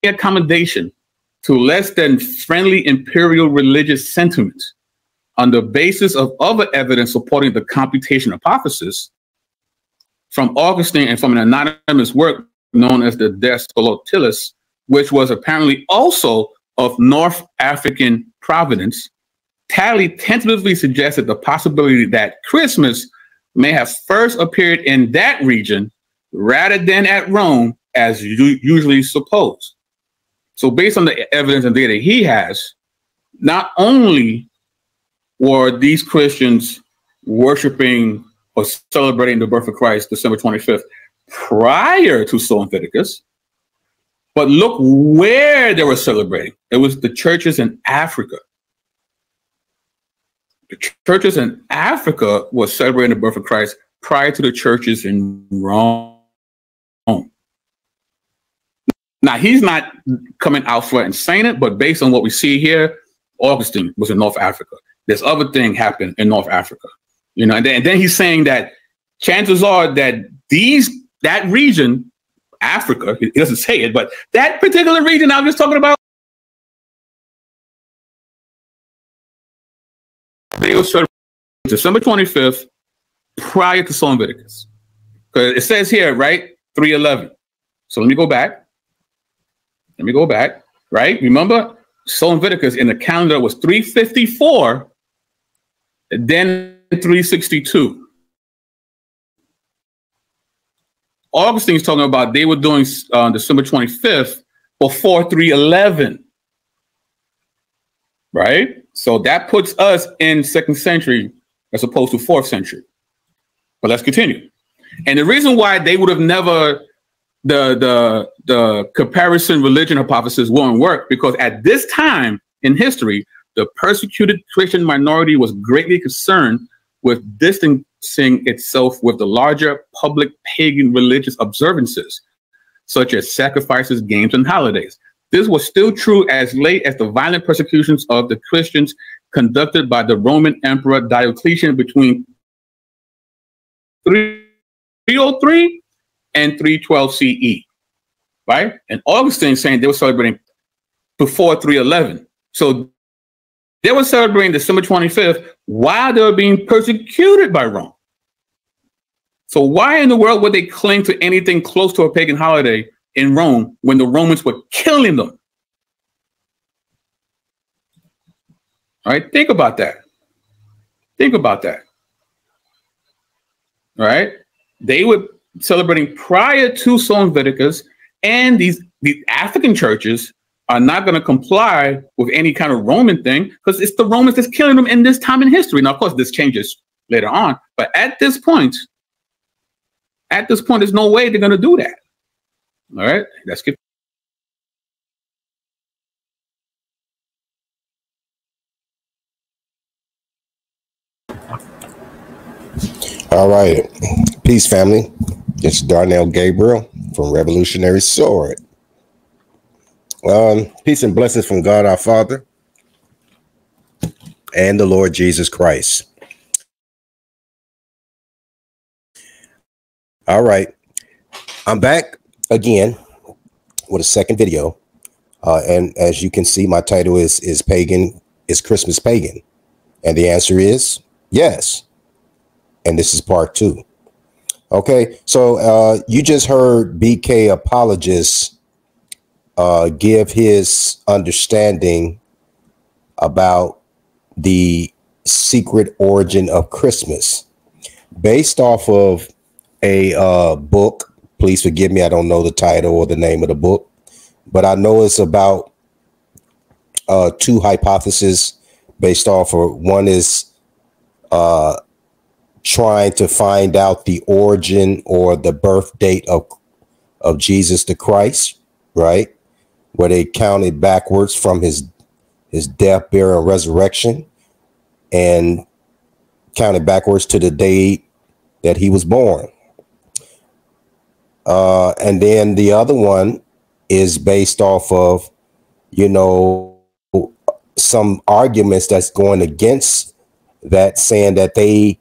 accommodation to less than friendly imperial religious sentiments on the basis of other evidence supporting the computation hypothesis from Augustine and from an anonymous work known as the De Scolotilis, which was apparently also of North African provenance, Talley tentatively suggested the possibility that Christmas may have first appeared in that region rather than at Rome, as usually supposed. So based on the evidence and data he has, not only were these Christians worshiping or celebrating the birth of Christ December 25th prior to Sol Leviticus, but look where they were celebrating. It was the churches in Africa. The churches in Africa were celebrating the birth of Christ prior to the churches in Rome. Now, he's not coming out front and saying it, but based on what we see here, Augustine was in North Africa. This other thing happened in North Africa, you know, and then he's saying that chances are that that region, Africa, he doesn't say it, but that particular region I was talking about, they were celebrating December 25th prior to Sol Leviticus. Because it says here, right, 3:11. So let me go back. Right? Remember, Sol Leviticus in the calendar was 354, then 362. Augustine's talking about they were doing December 25th before 311. Right? So that puts us in 2nd century as opposed to 4th century. But let's continue. And the reason why they would have never, the comparison religion hypothesis won't work, because at this time in history, the persecuted Christian minority was greatly concerned with distancing itself with the larger public pagan religious observances, such as sacrifices, games, and holidays. This was still true as late as the violent persecutions of the Christians conducted by the Roman Emperor Diocletian between 303 and 312 CE, right? And Augustine saying they were celebrating before 311. So they were celebrating December 25th while they were being persecuted by Rome. So why in the world would they cling to anything close to a pagan holiday in Rome when the Romans were killing them? All right, think about that. Think about that. All right, they were celebrating prior to Sol Leviticus, and these African churches are not going to comply with any kind of Roman thing because it's the Romans that's killing them in this time in history. Now, of course, this changes later on, but at this point, there's no way they're going to do that. All right, let's get. All right. Peace, family. It's Darnell Gabriel from Revolutionary Sword. Peace and blessings from God our Father and the Lord Jesus Christ. All right. I'm back again with a second video. And as you can see, my title is Pagan, is Christmas Pagan? And the answer is yes. And this is part 2. Okay, so you just heard BK Apologist give his understanding about the secret origin of Christmas based off of a book. Please forgive me, I don't know the title or the name of the book, but I know it's about 2 hypotheses based off of. One is trying to find out the origin or the birth date of Jesus the Christ, right? Where they counted backwards from his death, burial, and resurrection, and counted backwards to the date that he was born. And then the other one is based off of, you know, some arguments that's going against that, saying that they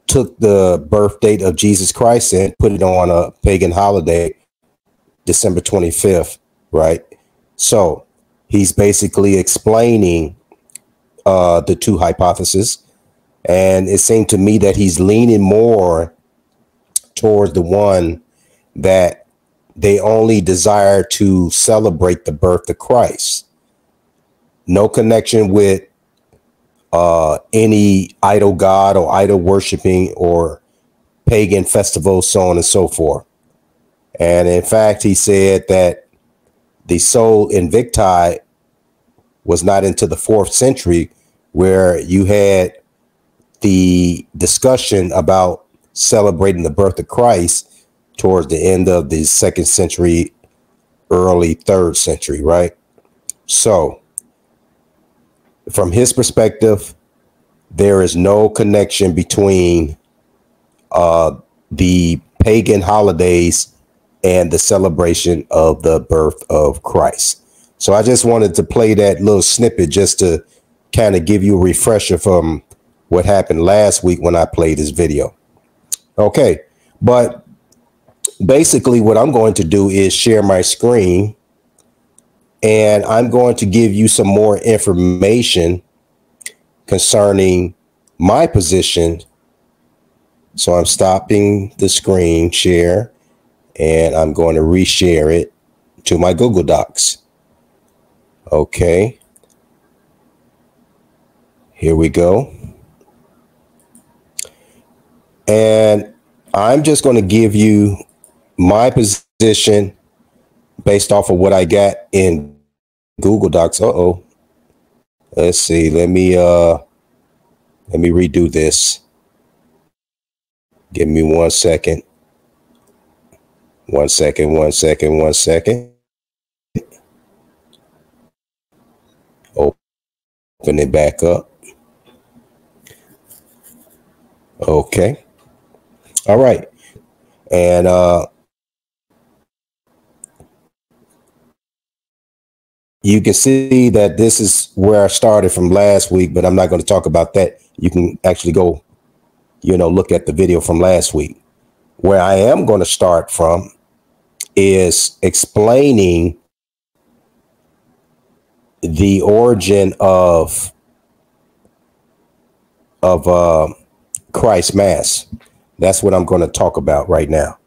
took the birth date of Jesus Christ and put it on a pagan holiday, December 25th, right? So he's basically explaining the two hypotheses. And it seemed to me that he's leaning more towards the one that they only desire to celebrate the birth of Christ. No connection with any idol god or idol worshiping or pagan festivals, so on and so forth. And in fact, he said that the Sol Invicti was not into the 4th century, where you had the discussion about celebrating the birth of Christ towards the end of the 2nd century, early 3rd century, right? So from his perspective, there is no connection between the pagan holidays and the celebration of the birth of Christ. So I just wanted to play that little snippet just to kind of give you a refresher from what happened last week when I played this video. Okay, but basically what I'm going to do is share my screen, and I'm going to give you some more information concerning my position. So I'm stopping the screen share, and I'm going to reshare it to my Google Docs. Okay. Here we go. And I'm just going to give you my position based off of what I got in Google Docs. Let's see. Let me redo this. Give me 1 second. 1 second, 1 second, 1 second. Open it back up. Okay. All right. And you can see that this is where I started from last week, but I'm not going to talk about that. You can actually go, look at the video from last week. Where I am going to start from is explaining the origin of Christ Mass. That's what I'm going to talk about right now.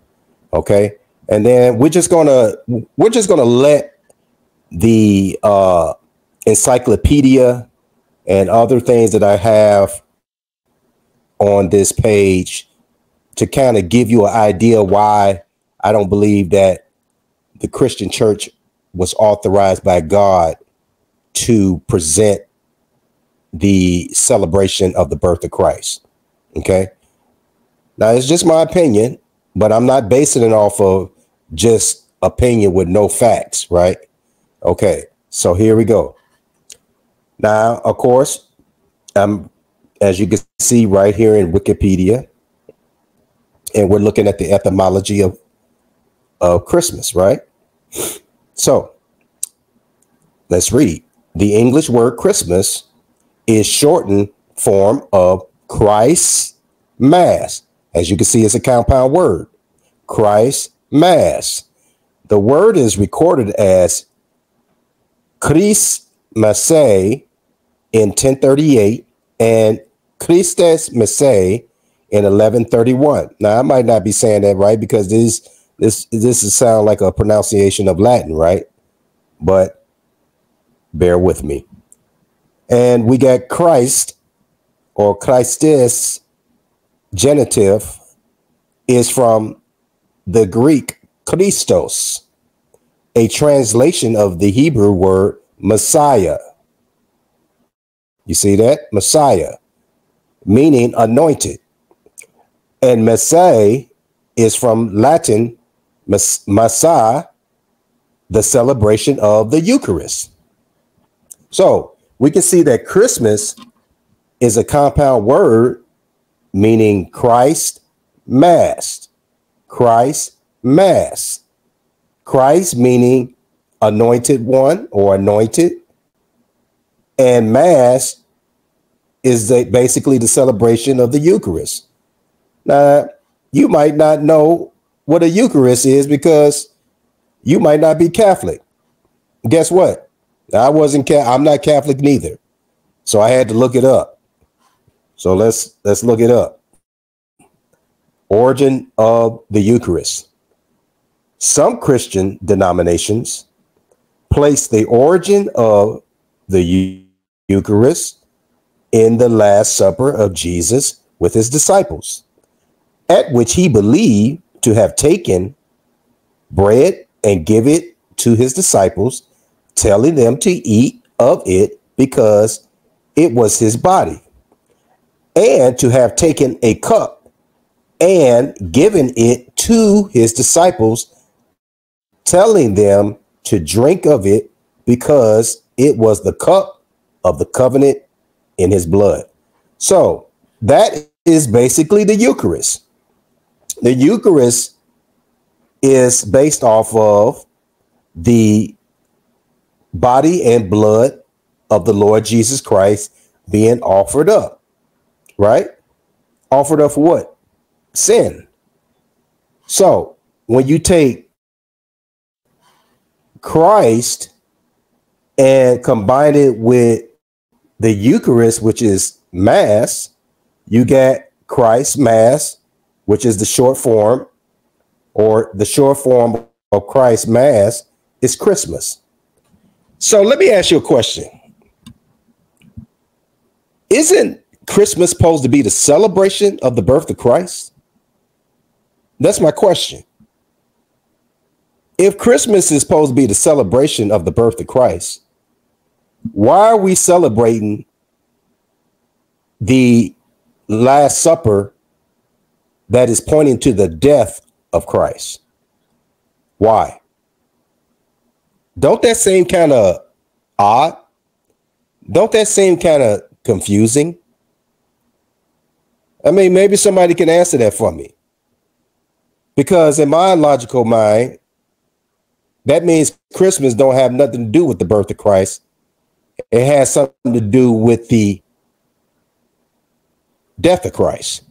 Okay. And then we're just going to let the encyclopedia and other things that I have on this page to kind of give you an idea why I don't believe that the Christian church was authorized by God to present the celebration of the birth of Christ. Okay. Now, it's just my opinion, but I'm not basing it off of just opinion with no facts, right? Okay, so here we go. Now, of course, as you can see right here in Wikipedia, and we're looking at the etymology of Christmas, right? So let's read. The English word Christmas is shortened form of Christ Mass. As you can see, it's a compound word, Christ Mass. The word is recorded as Christ Masse in 1038 and Christes Masse in 1131. Now, I might not be saying that right because this sound like a pronunciation of Latin, right? But bear with me. And we got Christ or Christus genitive is from the Greek Christos, a translation of the Hebrew word Messiah. You see that? Messiah, meaning anointed. And Messiah is from Latin Massa, the celebration of the Eucharist. So we can see that Christmas is a compound word meaning Christ Mass. Christ Mass. Christ meaning anointed one or anointed. And Mass is basically the celebration of the Eucharist. Now, you might not know what a Eucharist is because you might not be Catholic. Guess what? I'm not Catholic neither. So I had to look it up. So let's look it up. Origin of the Eucharist. Some Christian denominations place the origin of the Eucharist in the Last Supper of Jesus with his disciples, at which he believed to have taken bread and give it to his disciples, telling them to eat of it because it was his body, and to have taken a cup and given it to his disciples, telling them to drink of it because it was the cup of the covenant in his blood. So that is basically the Eucharist. The Eucharist is based off of the body and blood of the Lord Jesus Christ being offered up, right? Offered up for what? Sin. So when you take Christ and combine it with the Eucharist, which is Mass, you get Christ Mass, which is the short form, or the short form of Christ Mass is Christmas. So let me ask you a question. Isn't Christmas supposed to be the celebration of the birth of Christ? That's my question. If Christmas is supposed to be the celebration of the birth of Christ, why are we celebrating the Last Supper that is pointing to the death of Christ? Why? Don't that seem kind of odd? Don't that seem kind of confusing? I mean, maybe somebody can answer that for me. Because in my logical mind, that means Christmas don't have nothing to do with the birth of Christ. It has something to do with the death of Christ.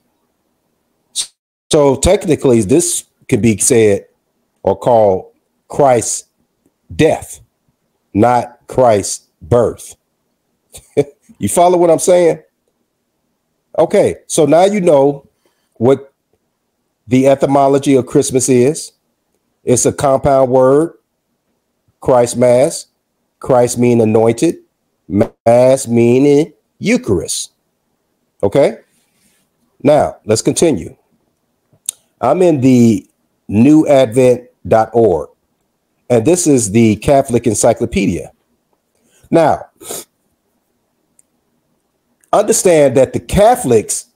So technically, this could be said or called Christ's death, not Christ's birth. You follow what I'm saying? Okay, so now you know what the etymology of Christmas is. It's a compound word, Christ Mass. Christ meaning anointed, Mass meaning Eucharist. Okay, now let's continue. I'm in the newadvent.org, and this is the Catholic Encyclopedia. Now, understand that the Catholics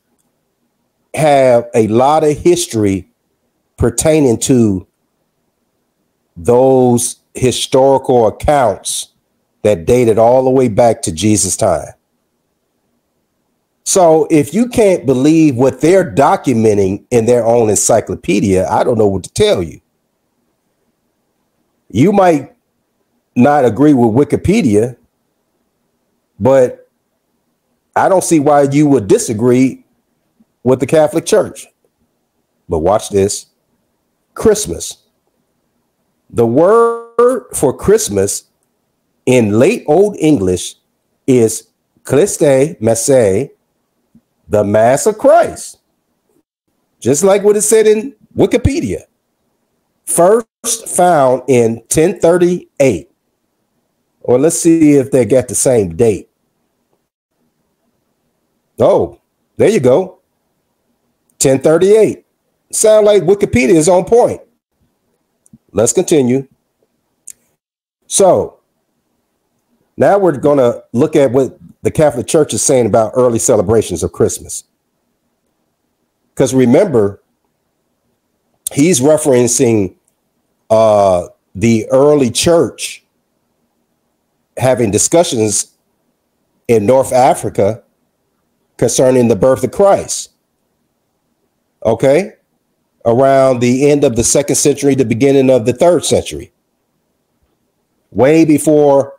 have a lot of history pertaining to those historical accounts that dated all the way back to Jesus' time. So if you can't believe what they're documenting in their own encyclopedia, I don't know what to tell you. You might not agree with Wikipedia, but I don't see why you would disagree with the Catholic Church. But watch this. Christmas. The word for Christmas in late Old English is Christe Messe, the Mass of Christ. Just like what it said in Wikipedia. First found in 1038. Or let's see if they got the same date. Oh, there you go. 1038. Sound like Wikipedia is on point. Let's continue. So now we're going to look at what the Catholic Church is saying about early celebrations of Christmas. Because remember, he's referencing the early church having discussions in North Africa concerning the birth of Christ. Okay? Around the end of the 2nd century, the beginning of the 3rd century. Way before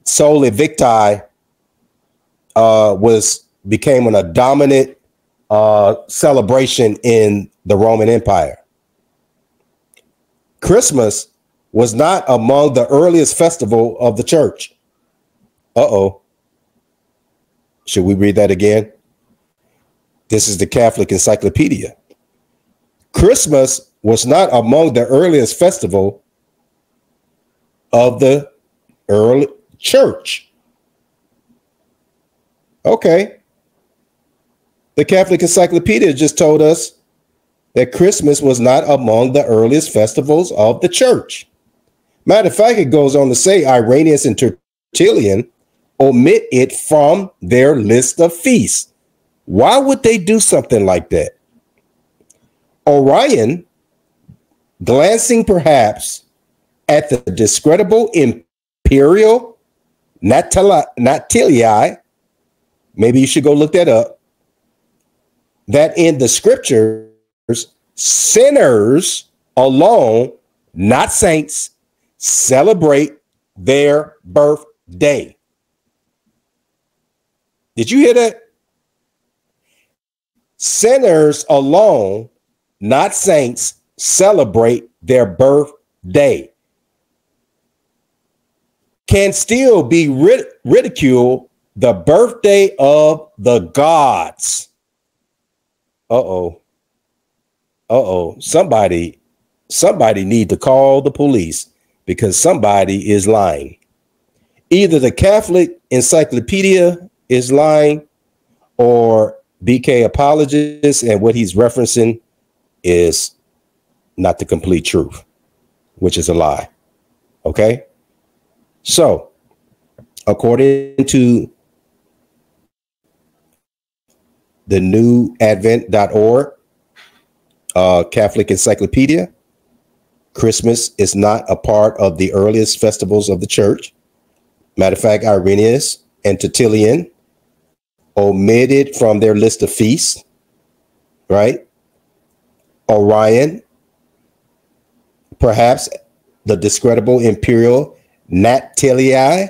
Soli Victi became a dominant celebration in the Roman Empire. Christmas was not among the earliest festival of the church. Uh-oh. Should we read that again? This is the Catholic Encyclopedia. Christmas was not among the earliest festival of the early church. Okay. The Catholic Encyclopedia just told us that Christmas was not among the earliest festivals of the church. Matter of fact, it goes on to say Irenaeus and Tertullian omit it from their list of feasts. Why would they do something like that? Orion, glancing perhaps at the discreditable imperial natalii, maybe you should go look that up, that in the scriptures, sinners alone, not saints, celebrate their birthday. Did you hear that? Sinners alone, not saints, celebrate their birthday. Can still be ridiculed the birthday of the gods. Uh-oh. Uh-oh. Somebody need to call the police because somebody is lying. Either the Catholic Encyclopedia is lying or BK apologist and what he's referencing is not the complete truth, which is a lie. Okay? So, according to the newadvent.org, Catholic Encyclopedia, Christmas is not a part of the earliest festivals of the church. Matter of fact, Irenaeus and Tertullian omitted from their list of feasts, right? Orion, perhaps the discreditable imperial natalii,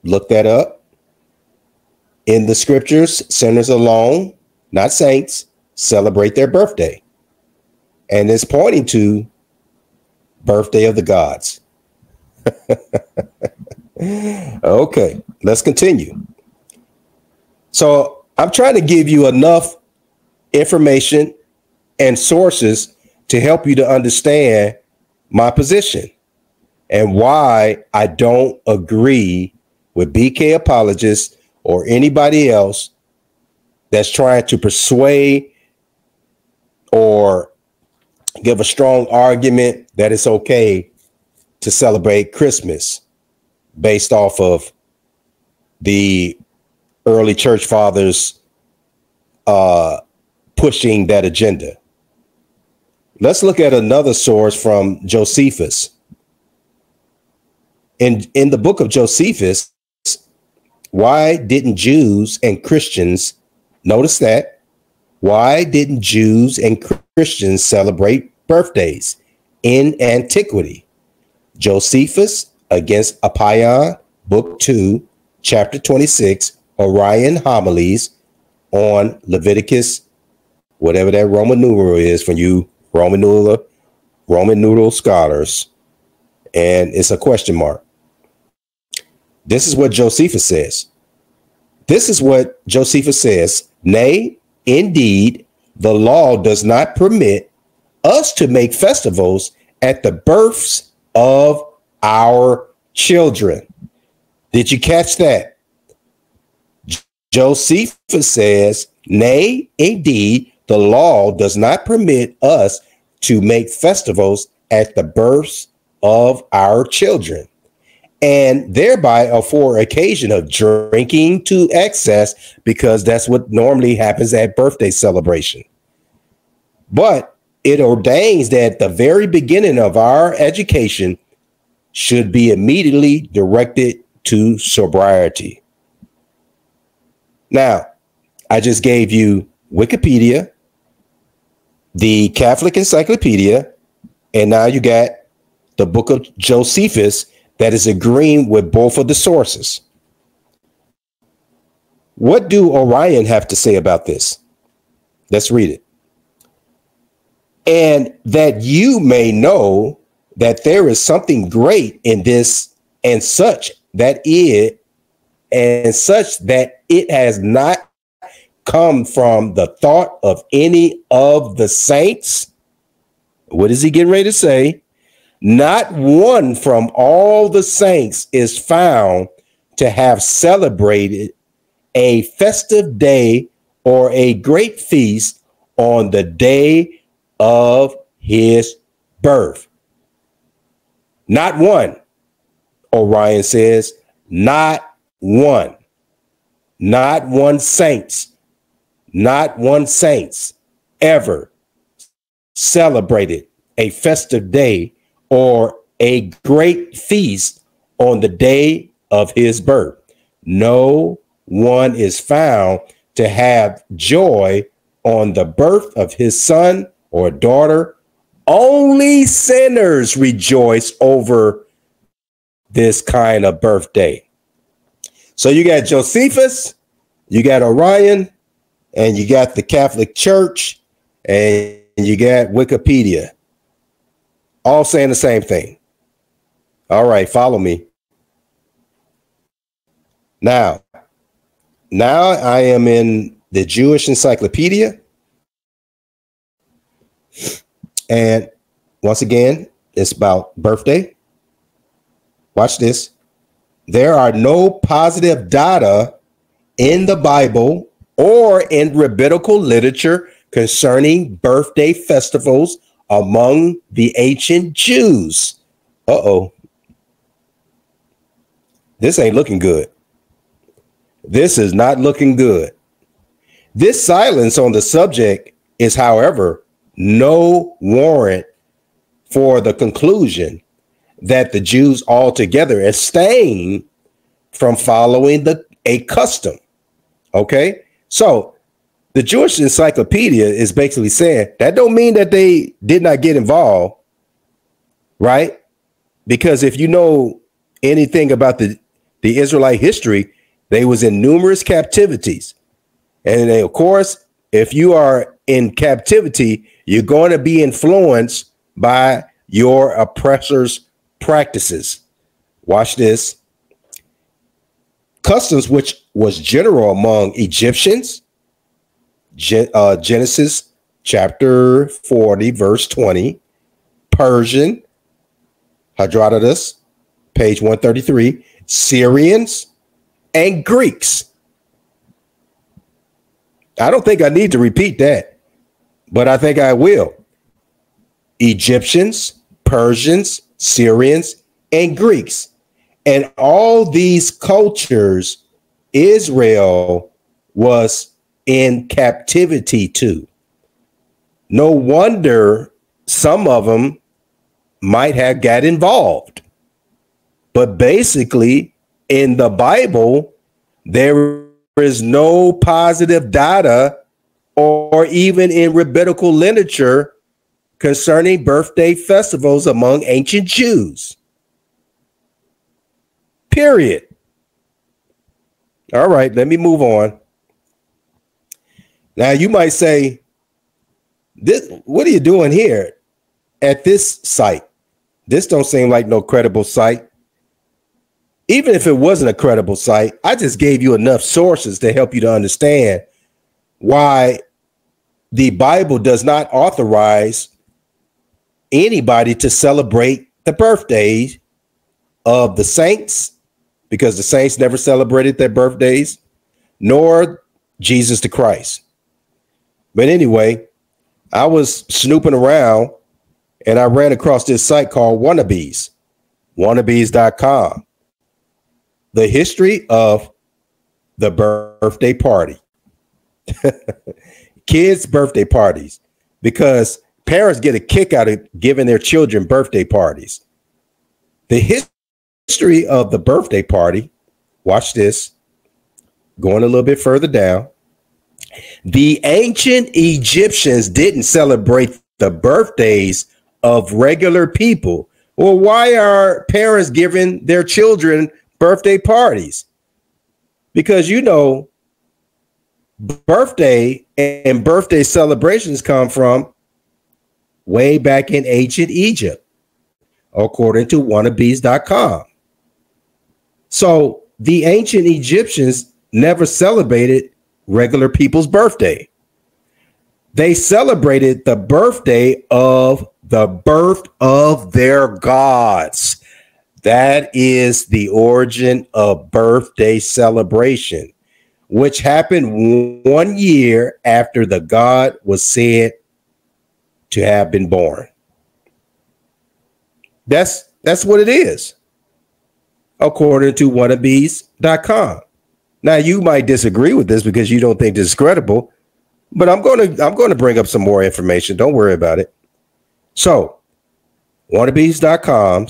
look that up. In the scriptures, sinners alone, not saints, celebrate their birthday. And it's pointing to birthday of the gods. Okay, let's continue. So I'm trying to give you enough information and sources to help you to understand my position and why I don't agree with BK apologists or anybody else that's trying to persuade or give a strong argument that it's okay to celebrate Christmas based off of the early church fathers pushing that agenda. Let's look at another source from Josephus. In the book of Josephus, why didn't Jews and Christians, notice that, why didn't Jews and Christians celebrate birthdays in antiquity? Josephus against Apion, book 2, chapter 26, Orion homilies on Leviticus, whatever that Roman numeral is for you Roman numeral scholars, and it's a question mark. This is what Josephus says. This is what Josephus says. Nay, indeed, the law does not permit us to make festivals at the births of our children. Did you catch that? Josephus says, nay, indeed, the law does not permit us to make festivals at the births of our children, and thereby afford occasion of drinking to excess, because that's what normally happens at birthday celebration. But it ordains that the very beginning of our education should be immediately directed to sobriety. Now, I just gave you Wikipedia, the Catholic Encyclopedia, and now you got the book of Josephus that is agreeing with both of the sources. What do Orion have to say about this? Let's read it. And that you may know that there is something great in this, and such that it has not come from the thought of any of the saints. What is he getting ready to say? Not one from all the saints is found to have celebrated a festive day or a great feast on the day of his birth. Not one, Orion says, not one. Not one saints ever celebrated a festive day or a great feast on the day of his birth. No one is found to have joy on the birth of his son or daughter. Only sinners rejoice over this kind of birthday. So you got Josephus, you got Orion, and you got the Catholic Church, and you got Wikipedia, all saying the same thing. All right, follow me. Now I am in the Jewish Encyclopedia. And once again, it's about birthday. Watch this. There are no positive data in the Bible or in rabbinical literature concerning birthday festivals among the ancient Jews. Uh-oh. This ain't looking good. This is not looking good. This silence on the subject is, however, no warrant for the conclusion that the Jews altogether abstain from following a custom. Okay, so the Jewish Encyclopedia is basically saying that don't mean that they did not get involved, right? Because if you know anything about the Israelite history, they was in numerous captivities. And of course, if you are in captivity, you're going to be influenced by your oppressors' practices. Watch this. Customs which was general among Egyptians, Genesis chapter 40, verse 20, Persian, Herodotus, page 133, Syrians, and Greeks. I don't think I need to repeat that, but I think I will. Egyptians, Persians, Syrians, and Greeks. And all these cultures, Israel was in captivity to. No wonder some of them might have got involved. But basically, in the Bible, there is no positive data or even in rabbinical literature concerning birthday festivals among ancient Jews. Period. All right, let me move on. Now you might say, what are you doing here at this site? This don't seem like no credible site. Even if it wasn't a credible site, I just gave you enough sources to help you to understand why the Bible does not authorize anybody to celebrate the birthdays of the saints, because the saints never celebrated their birthdays, nor Jesus the Christ. But anyway, I was snooping around and I ran across this site called wannabes.com. The history of the birthday party. Kids' birthday parties, because parents get a kick out of giving their children birthday parties. The history of the birthday party, watch this, going a little bit further down. The ancient Egyptians didn't celebrate the birthdays of regular people. Well, why are parents giving their children birthday parties? Because, you know, birthday and birthday celebrations come from way back in ancient Egypt. according to wannabes.com. So the ancient Egyptians never celebrated regular people's birthday. They celebrated the birthday of the birth of their gods. That is the origin of birthday celebration, which happened 1 year after the god was said to have been born. That's what it is, according to wannabes.com. Now, you might disagree with this because you don't think this is credible, but I'm going to bring up some more information. Don't worry about it. So, wannabes.com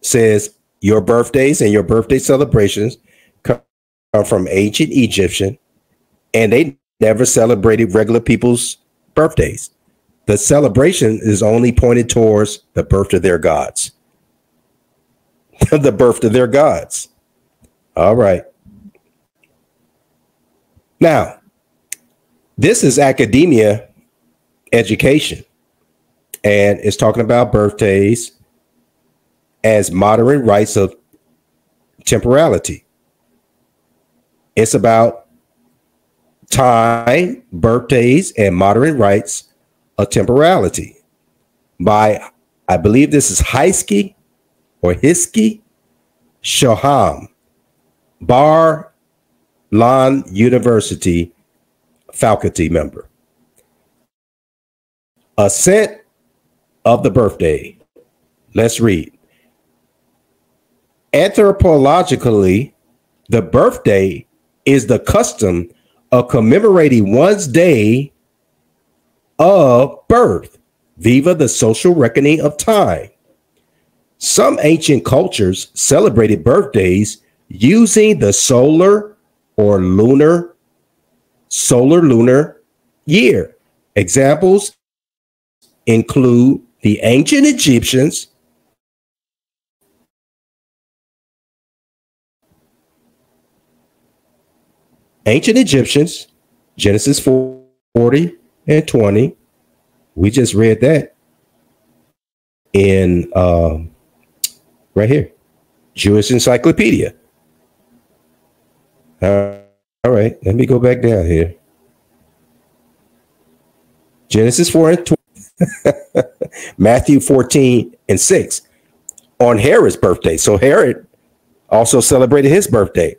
says your birthdays and your birthday celebrations come from ancient Egyptian, and they never celebrated regular people's birthdays. The celebration is only pointed towards the birth of their gods. The birth of their gods. All right. Now, this is academia education, and it's talking about birthdays as modern rites of temporality. It's about time, birthdays, and modern rites of temporality by, I believe this is Hiski Shoham, Bar Lan University faculty member. Ascent of the birthday. Let's read. Anthropologically, the birthday is the custom of commemorating one's day of birth, viva the social reckoning of time. Some ancient cultures celebrated birthdays using the solar lunar year. Examples include the ancient Egyptians, Genesis 40 and 20. We just read that in right here, Jewish Encyclopedia. All right, let me go back down here. Genesis 4 and 20, Matthew 14 and 6, on Herod's birthday. So Herod also celebrated his birthday.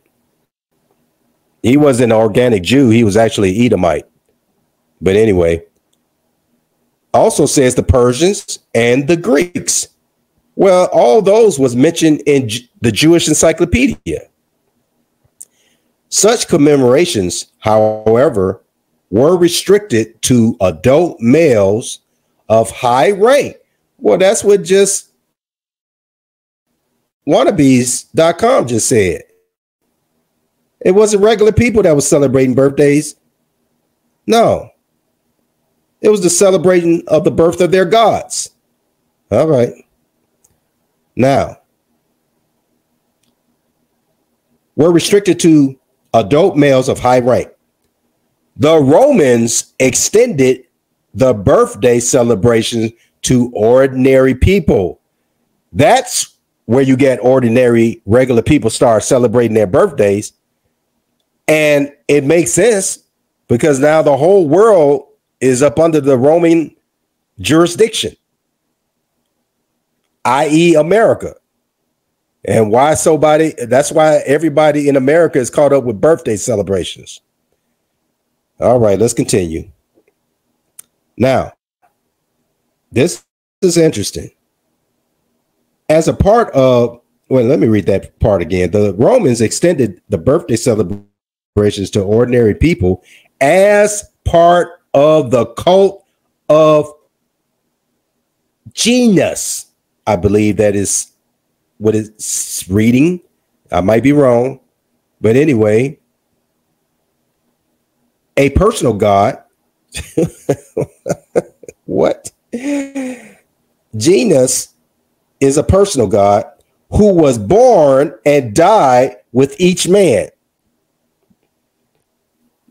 He wasn't an organic Jew. He was actually Edomite. But anyway, also says the Persians and the Greeks. Well, all those was mentioned in the Jewish Encyclopedia. Such commemorations, however, were restricted to adult males of high rank. Well, that's what just wannabes.com just said. It wasn't regular people that was celebrating birthdays. No, it was the celebrating of the birth of their gods. All right. Now, we're restricted to adult males of high rank. The Romans extended the birthday celebration to ordinary people. That's where you get ordinary, regular people start celebrating their birthdays. And it makes sense because now the whole world is up under the Roman jurisdiction, i.e. America. And that's why everybody in America is caught up with birthday celebrations. All right, let's continue. Now, this is interesting. As a part of, well, let me read that part again. The Romans extended the birthday celebrations to ordinary people as part of the cult of Janus. I believe that is what it's reading. I might be wrong, but anyway, a personal god. What? Janus is a personal god who was born and died with each man.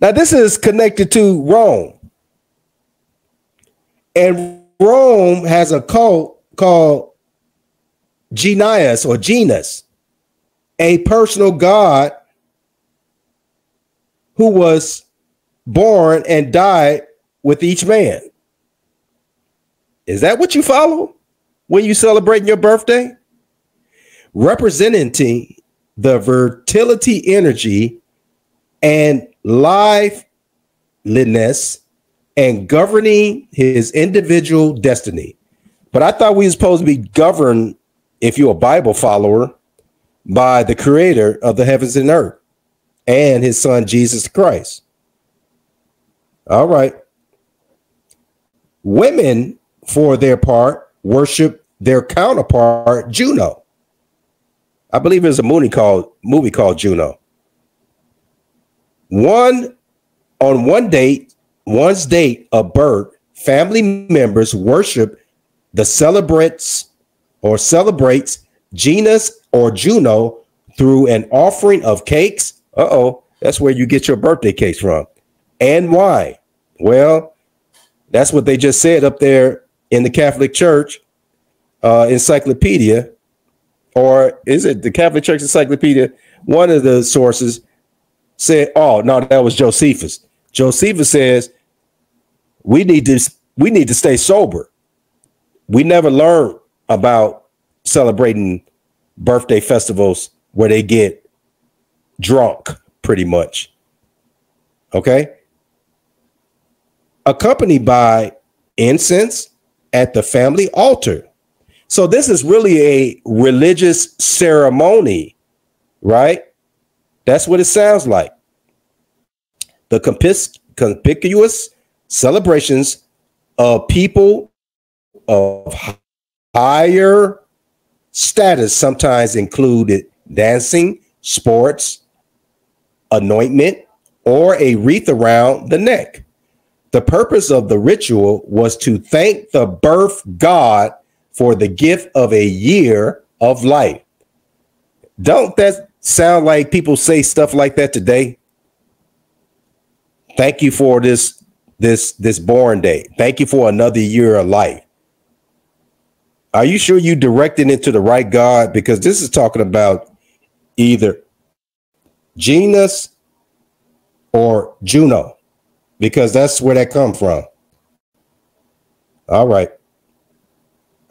Now, this is connected to Rome. And Rome has a cult called Genius or genus, a personal god who was born and died with each man. Is that what you follow when you celebrate your birthday? Representing the fertility energy and liveliness and governing his individual destiny. But I thought we were supposed to be governed, if you're a Bible follower, by the creator of the heavens and earth and his son, Jesus Christ. All right. Women, for their part, worship their counterpart, Juno. I believe there's a movie called Juno. One's date of birth, family members worship the celebrates Genus or Juno through an offering of cakes. That's where you get your birthday cakes from. And wine. Well, that's what they just said up there in the Catholic Church encyclopedia. Or is it the Catholic Church encyclopedia? One of the sources said, oh, no, that was Josephus. Josephus says we need to stay sober. We never learn about celebrating birthday festivals where they get drunk, pretty much. Okay. Accompanied by incense at the family altar. So this is really a religious ceremony, right? That's what it sounds like. The conspicuous celebrations of people of higher status sometimes included dancing, sports, anointment, or a wreath around the neck. The purpose of the ritual was to thank the birth god for the gift of a year of life. Don't that sound like people say stuff like that today? Thank you for this born day. Thank you for another year of life. Are you sure you directed it to the right God? Because this is talking about either Genus or Juno, because that's where that come from. All right.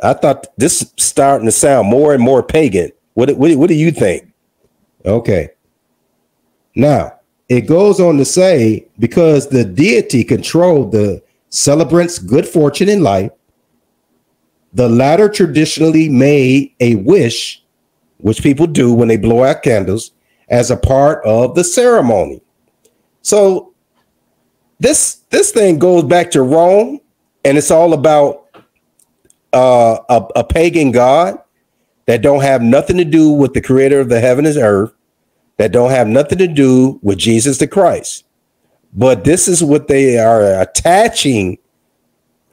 I thought this is starting to sound more and more pagan. What do you think? Okay. Now, it goes on to say, because the deity controlled the celebrant's good fortune in life, the latter traditionally made a wish, which people do when they blow out candles, as a part of the ceremony. So this thing goes back to Rome, and it's all about a pagan god that don't have nothing to do with the creator of the heaven and earth, that don't have nothing to do with Jesus the Christ. But this is what they are attaching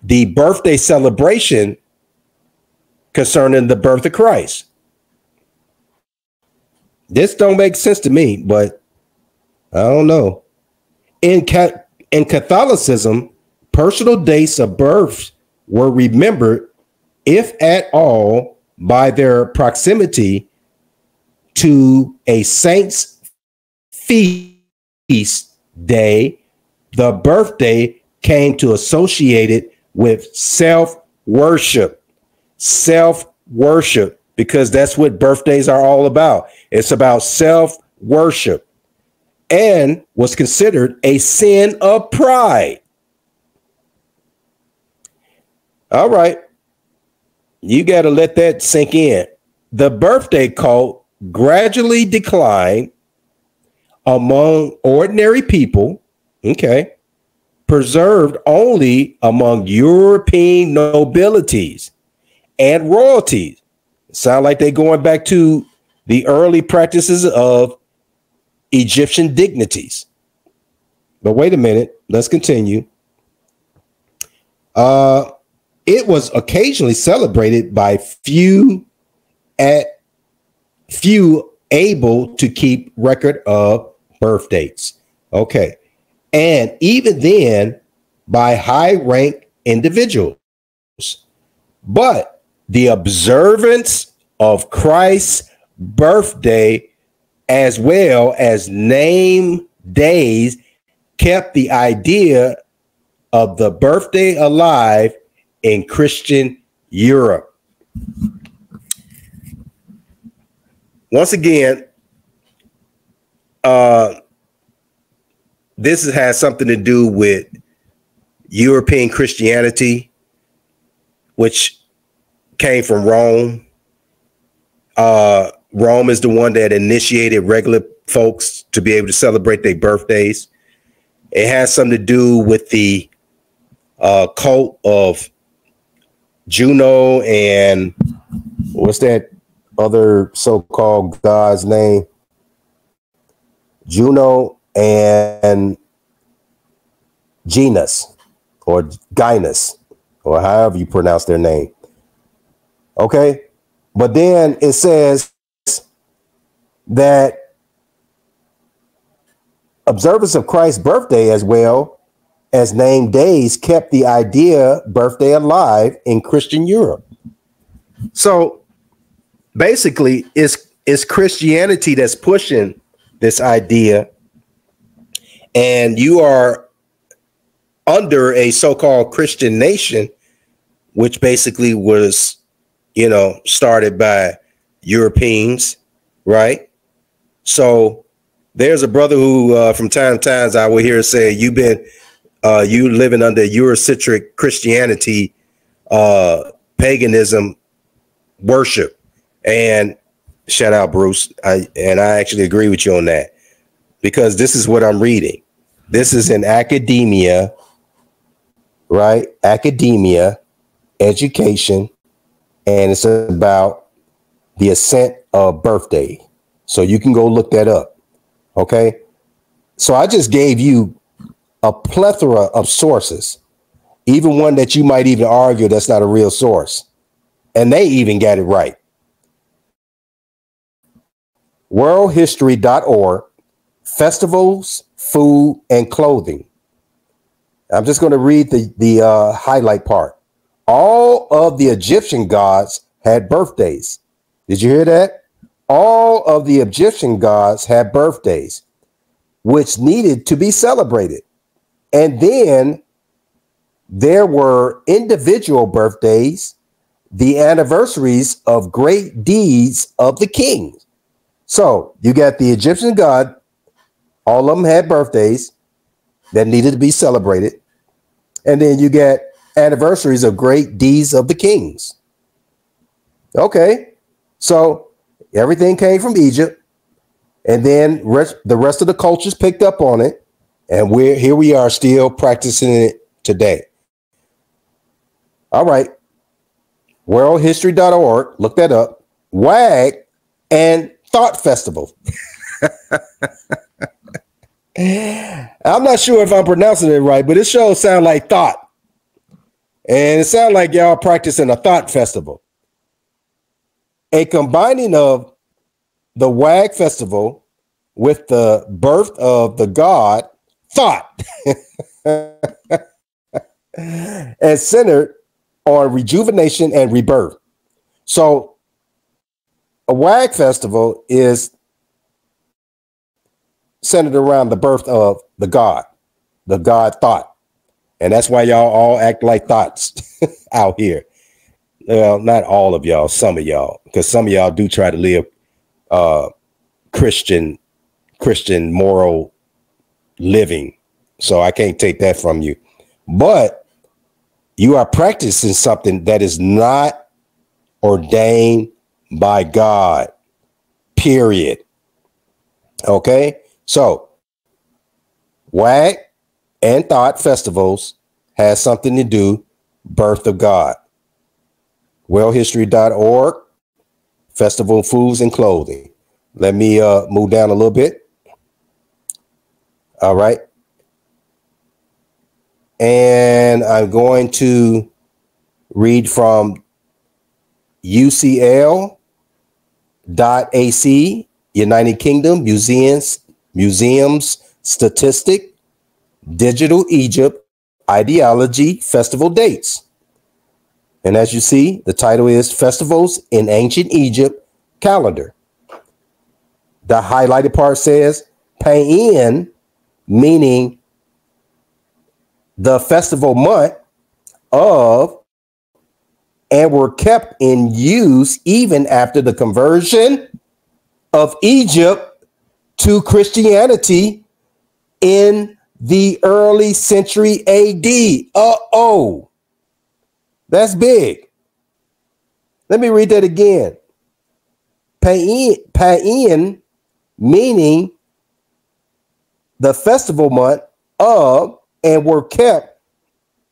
the birthday celebration concerning the birth of Christ. This don't make sense to me, but I don't know. In Catholicism, personal dates of births were remembered, if at all, by their proximity to a saint's feast day. The birthday came to associate it with self-worship, because that's what birthdays are all about. It's about self-worship, and was considered a sin of pride. All right. You got to let that sink in. The birthday cult gradually declined among ordinary people, okay, preserved only among European nobilities and royalties. Sound like they're going back to the early practices of Egyptian dignities. But wait a minute, let's continue. It was occasionally celebrated by few able to keep record of birth dates. Okay. And even then by high rank individuals. But the observance of Christ's birthday as well as name days kept the idea of the birthday alive in Christian Europe. Once again, this has something to do with European Christianity, which came from Rome. Rome is the one that initiated regular folks to be able to celebrate their birthdays. It has something to do with the cult of Juno and what's that other so-called god's name? Juno and Genus or Gynus or however you pronounce their name. Okay. But then it says that observance of Christ's birthday as well as name days kept the idea birthday alive in Christian Europe. So basically it's Christianity that's pushing this idea, and you are under a so-called Christian nation, which basically was, you know, started by Europeans, right? So there's a brother who from time to time I will hear say, you living under Eurocentric Christianity, paganism worship. And shout out, Bruce. I actually agree with you on that, because this is what I'm reading. This is in academia, right? Academia, education, and it's about the ascent of birthday. So you can go look that up. Okay. So I just gave you a plethora of sources, even one that you might even argue that's not a real source. And they even got it right. Worldhistory.org, festivals, food, and clothing. I'm just going to read the highlight part. All of the Egyptian gods had birthdays. Did you hear that? All of the Egyptian gods had birthdays, which needed to be celebrated. And then there were individual birthdays, the anniversaries of great deeds of the kings. So you got the Egyptian god, all of them had birthdays that needed to be celebrated. And then you get anniversaries of great deeds of the kings. Okay, so everything came from Egypt, and then the rest of the cultures picked up on it, and here we are still practicing it today. All right, worldhistory.org, look that up. WAG and Thought Festival. I'm not sure if I'm pronouncing it right, but it sure sounds like thought. And it sounds like y'all practicing a thought festival. A combining of the WAG festival with the birth of the god Thought and centered on rejuvenation and rebirth. So a WAG festival is centered around the birth of the god Thought. And that's why y'all all act like thoughts out here. Well, not all of y'all, some of y'all, because some of y'all do try to live Christian moral living. So I can't take that from you. But you are practicing something that is not ordained by God, period. Okay, so WAG and Thought festivals has something to do, birth of God. Worldhistory.org, festival foods and clothing. Let me move down a little bit. All right. And I'm going to read from UCL.ac, United Kingdom, museums, statistic, digital Egypt, ideology, festival dates. And as you see, the title is Festivals in Ancient Egypt Calendar. The highlighted part says Pagan, meaning the festival month of, and were kept in use even after the conversion of Egypt to Christianity in the early century AD. Uh-oh. That's big. Let me read that again. Pagan, meaning the festival month of, and were kept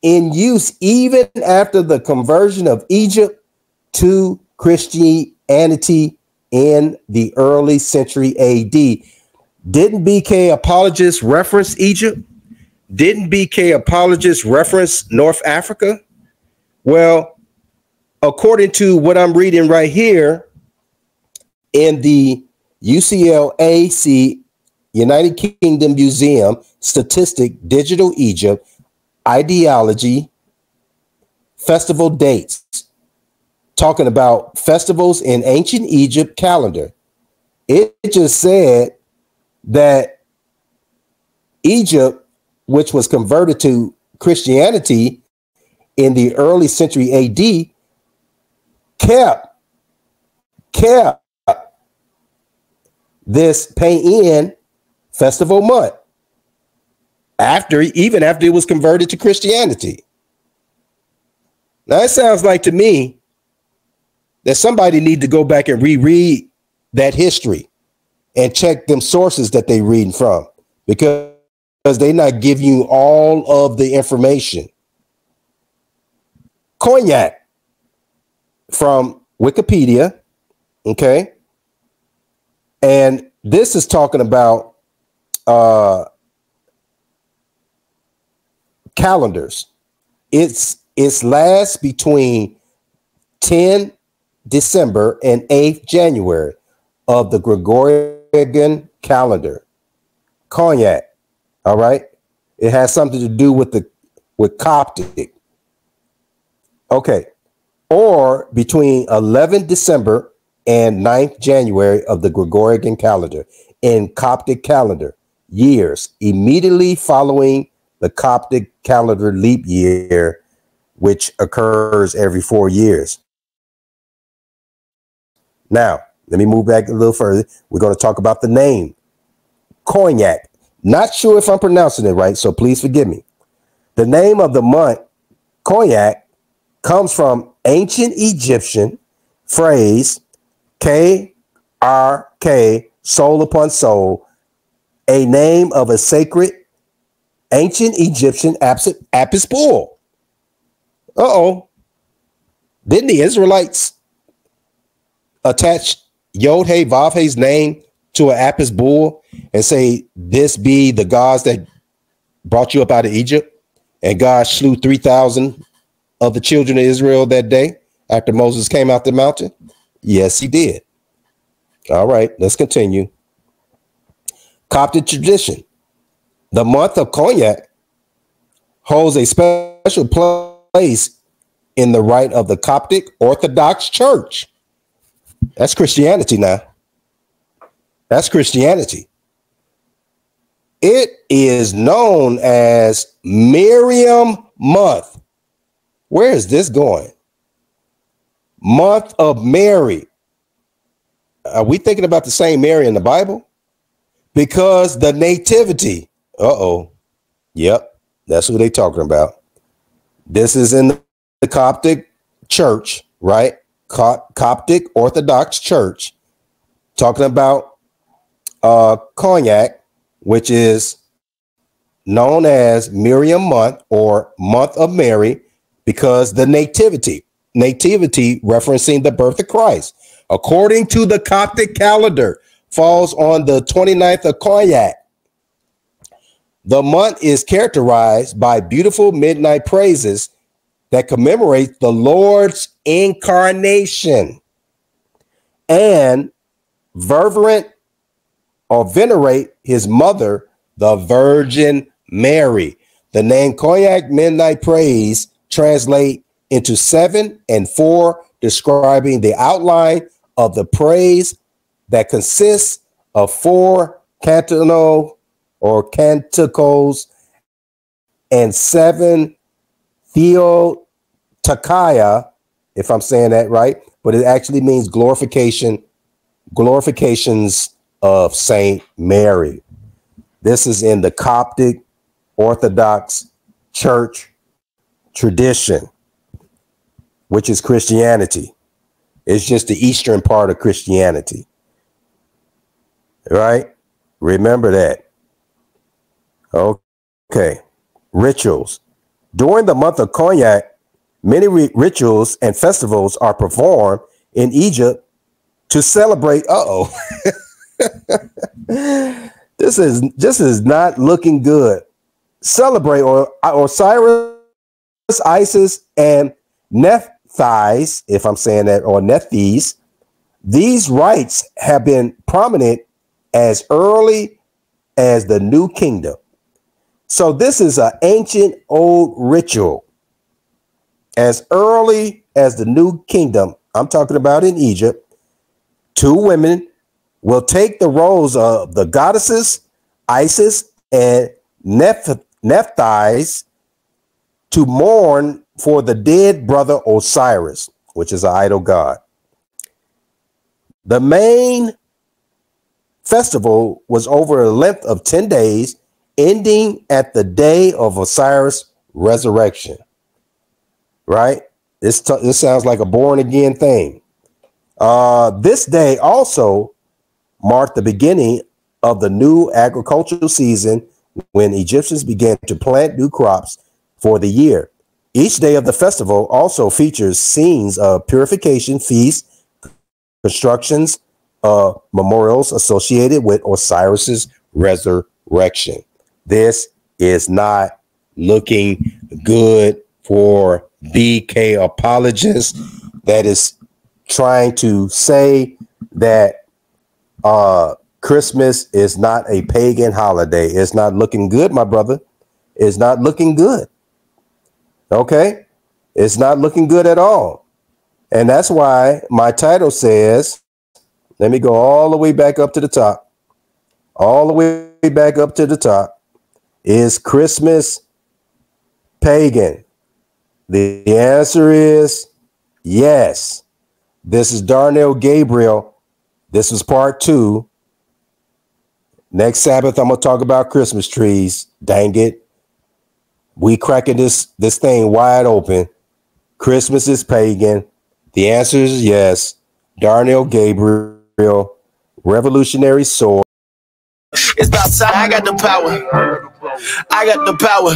in use even after the conversion of Egypt to Christianity in the early century AD. Didn't BK apologists reference Egypt? Didn't BK apologists reference North Africa? Well, according to what I'm reading right here in the UCLAC United Kingdom Museum Statistic Digital Egypt Ideology Festival Dates, talking about festivals in ancient Egypt calendar, it just said that Egypt, which was converted to Christianity in the early century AD, kept this Pagan festival month even after it was converted to Christianity. Now it sounds like to me that somebody need to go back and reread that history and check them sources that they reading from, because they not give you all of the information. Cognac from Wikipedia, okay? And this is talking about calendars. It's lasts between 10 December and 8th January of the Gregorian calendar. Cognac, all right? It has something to do with Coptic. Okay. Or between 11 December and 9th January of the Gregorian calendar in Coptic calendar years immediately following the Coptic calendar leap year, which occurs every 4 years. Now, let me move back a little further. We're going to talk about the name Cognac. Not sure if I'm pronouncing it right, so please forgive me. The name of the month, Cognac, comes from ancient Egyptian phrase K-R-K, soul upon soul, a name of a sacred ancient Egyptian Apis bull. Uh-oh. Didn't the Israelites attach Yod-Hey, Vav-Hey's name to an Apis bull and say, this be the gods that brought you up out of Egypt? And God slew 3,000 of the children of Israel that day after Moses came out the mountain? Yes, he did. All right, let's continue. Coptic tradition. The month of Cognac holds a special place in the rite of the Coptic Orthodox Church. That's Christianity now. That's Christianity. It is known as Miriam month. Where is this going? Month of Mary. Are we thinking about the same Mary in the Bible? Because the nativity. Uh-oh. Yep. That's who they're talking about. This is in the Coptic church, right? Coptic Orthodox Church, talking about Cognac, which is known as Miriam month or month of Mary, because the nativity referencing the birth of Christ, according to the Coptic calendar, falls on the 29th of Cognac. The month is characterized by beautiful midnight praises that commemorate the Lord's incarnation and venerate his mother, the Virgin Mary. The name Cognac Midnight Praise translate into 7 and 4, describing the outline of the praise that consists of 4 canticle or canticles and 7 theotakaya, if I'm saying that right, but it actually means glorifications of Saint Mary. This is in the Coptic Orthodox Church tradition, which is Christianity. It's just the eastern part of Christianity. Right? Remember that. Okay. Rituals. During the month of Cognac, many rituals and festivals are performed in Egypt to celebrate. This is not looking good. Celebrate Osiris, Isis, and Nephthys, if I'm saying that, or Nephthys. These rites have been prominent as early as the New Kingdom. So this is an ancient old ritual. As early as the New Kingdom, I'm talking about in Egypt, 2 women will take the roles of the goddesses, Isis and Nephthys, to mourn for the dead brother Osiris, which is an idol god. The main festival was over a length of 10 days, ending at the day of Osiris' resurrection. Right? This sounds like a born again thing. This day also marked the beginning of the new agricultural season, when Egyptians began to plant new crops for the year. Each day of the festival also features scenes of purification, feasts, constructions, memorials associated with Osiris's resurrection. This is not looking good for BK apologists that is trying to say that Christmas is not a pagan holiday. It's not looking good, my brother. It's not looking good. Okay? It's not looking good at all. And that's why my title says, let me go all the way back up to the top. All the way back up to the top. Is Christmas pagan? The answer is yes. This is Darnell Gabriel. This is part 2. Next Sabbath, I'm going to talk about Christmas trees. Dang it. We cracking this thing wide open. Christmas is pagan. The answer is yes. Darnell Gabriel, Revolutionary Sword. It's about time. I got the power. I got the power.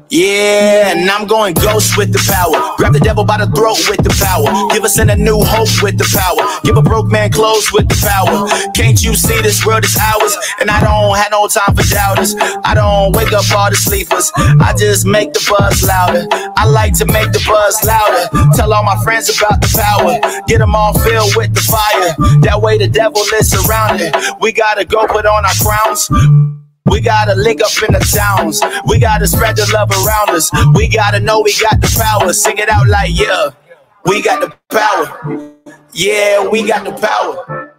Yeah, and I'm going ghost with the power. Grab the devil by the throat with the power. Give us in a new hope with the power. Give a broke man clothes with the power. Can't you see this world is ours? And I don't have no time for doubters. I don't wake up all the sleepers. I just make the buzz louder. I like to make the buzz louder. Tell all my friends about the power. Get them all filled with the fire. That way the devil is surrounded. We gotta go put on our crowns. We gotta link up in the towns. We gotta spread the love around us. We gotta know we got the power. Sing it out like, yeah, we got the power. Yeah, we got the power.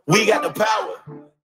We got the power.